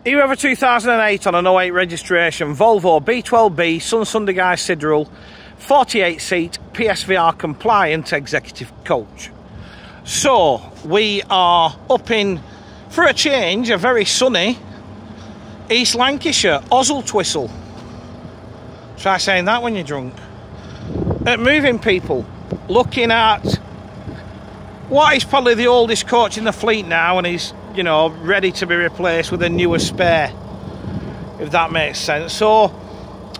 Here we have a 2008 on an 08 registration Volvo B12B Sunsundegui Sideral 48 seat PSVR compliant executive coach. So we are up in, for a change, a very sunny East Lancashire, Oswald-Twistle. Try saying that when you're drunk. At Moving People, looking at what is probably the oldest coach in the fleet now, and he's, you know, ready to be replaced with a newer spare, if that makes sense. So,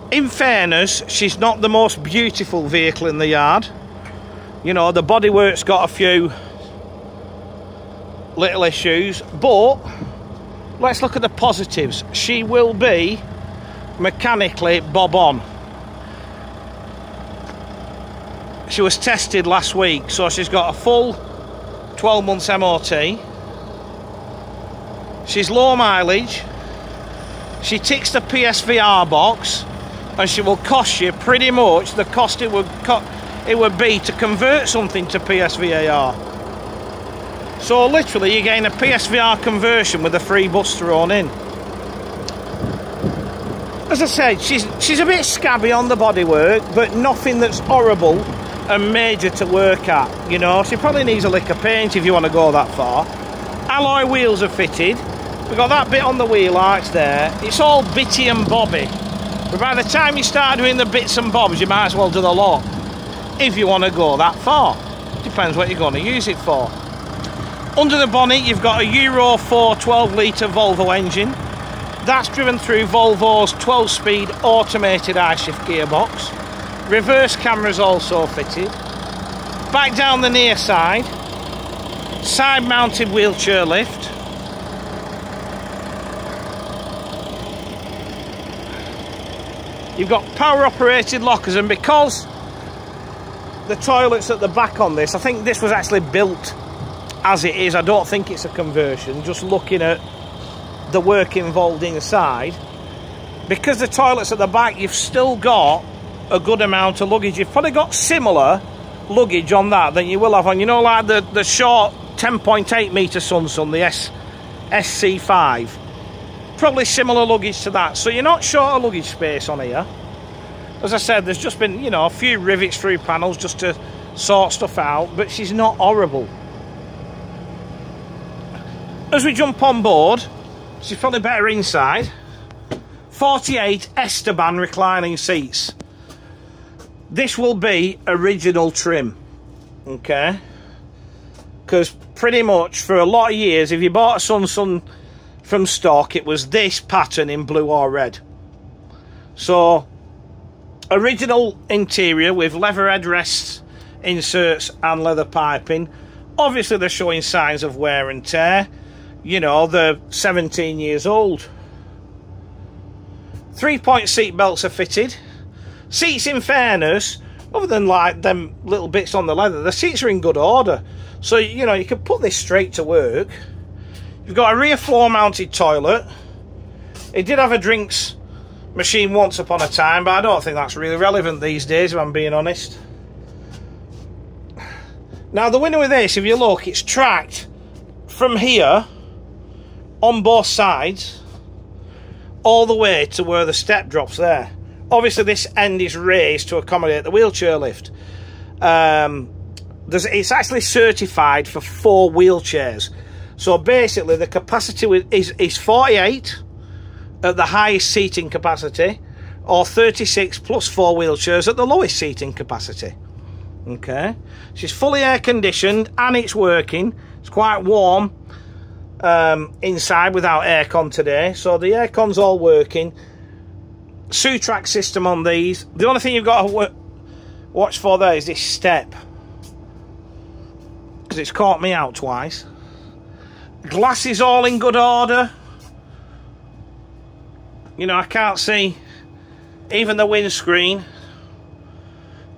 in fairness, she's not the most beautiful vehicle in the yard. You know, the bodywork's got a few little issues, but let's look at the positives. She will be mechanically bob on. She was tested last week, so she's got a full 12 months MOT. She's low mileage. She ticks the PSVR box, and she will cost you pretty much the cost it would be to convert something to PSVR. So literally you're getting a PSVR conversion with a free bus thrown in. As I said, she's a bit scabby on the bodywork, but nothing that's horrible and major to work at. You know, she probably needs a lick of paint if you want to go that far. Alloy wheels are fitted. We've got that bit on the wheel arch there. It's all bitty and bobby, but by the time you start doing the bits and bobs, you might as well do the lot, if you want to go that far. Depends what you're going to use it for. Under the bonnet, you've got a Euro 4 12-litre Volvo engine. That's driven through Volvo's 12-speed automated I-shift gearbox. Reverse cameras also fitted. Back down the near side, side-mounted wheelchair lift. You've got power-operated lockers, and because the toilet's at the back on this, I think this was actually built as it is. I don't think it's a conversion, just looking at the work involved inside. Because the toilet's at the back, you've still got a good amount of luggage. You've probably got similar luggage on that than you will have on, you know, like the short 10.8 metre Sunsun, the SC5. Probably similar luggage to that. So you're not short of luggage space on here. As I said, there's just been, you know, a few rivets through panels just to sort stuff out, but she's not horrible. As we jump on board, she's probably better inside. 48 Esteban reclining seats. This will be original trim, okay? Because pretty much for a lot of years, if you bought a Sunsun from stock, it was this pattern in blue or red. So, original interior with leather headrests, inserts and leather piping. Obviously they're showing signs of wear and tear. You know, they're 17 years old. 3-point seat belts are fitted. Seats, in fairness, other than like them little bits on the leather, the seats are in good order. So, you know, you can put this straight to work. You've got a rear floor mounted toilet. It did have a drinks machine once upon a time, but I don't think that's really relevant these days, if I'm being honest. Now the winner with this, if you look, it's tracked from here on both sides all the way to where the step drops there. Obviously this end is raised to accommodate the wheelchair lift. It's actually certified for 4 wheelchairs. So basically the capacity is 48 at the highest seating capacity, or 36 plus 4 wheelchairs at the lowest seating capacity. Okay, she's fully air conditioned and it's working. It's quite warm inside without aircon today, so the aircon's all working. Sutrac system on these. The only thing you've got to watch for there is this step, because it's caught me out twice. Glass is all in good order. You know, I can't see even the windscreen.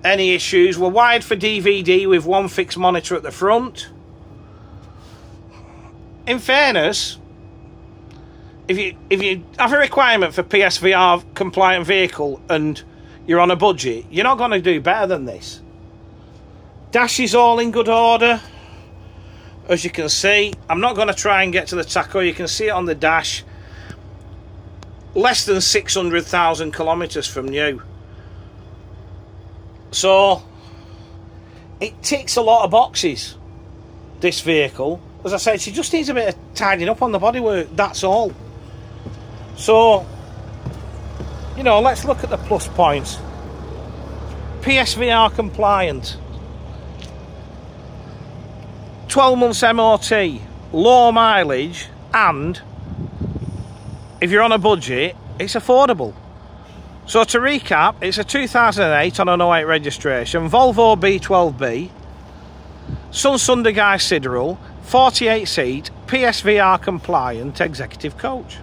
Any issues. We're wired for DVD with 1 fixed monitor at the front. In fairness, if you have a requirement for PSVR compliant vehicle and you're on a budget, you're not going to do better than this. Dash is all in good order. As you can see, I'm not going to try and get to the tacho. You can see it on the dash. less than 600,000 kilometres from new. So it ticks a lot of boxes, this vehicle. As I said, she just needs a bit of tidying up on the bodywork, that's all. So, you know, let's look at the plus points. PSVR compliant, 12 months MOT, low mileage, and if you're on a budget, it's affordable. So to recap, it's a 2008 on an 08 registration, Volvo B12B, Sunsundegui Sideral, 48 seat, PSVR compliant executive coach.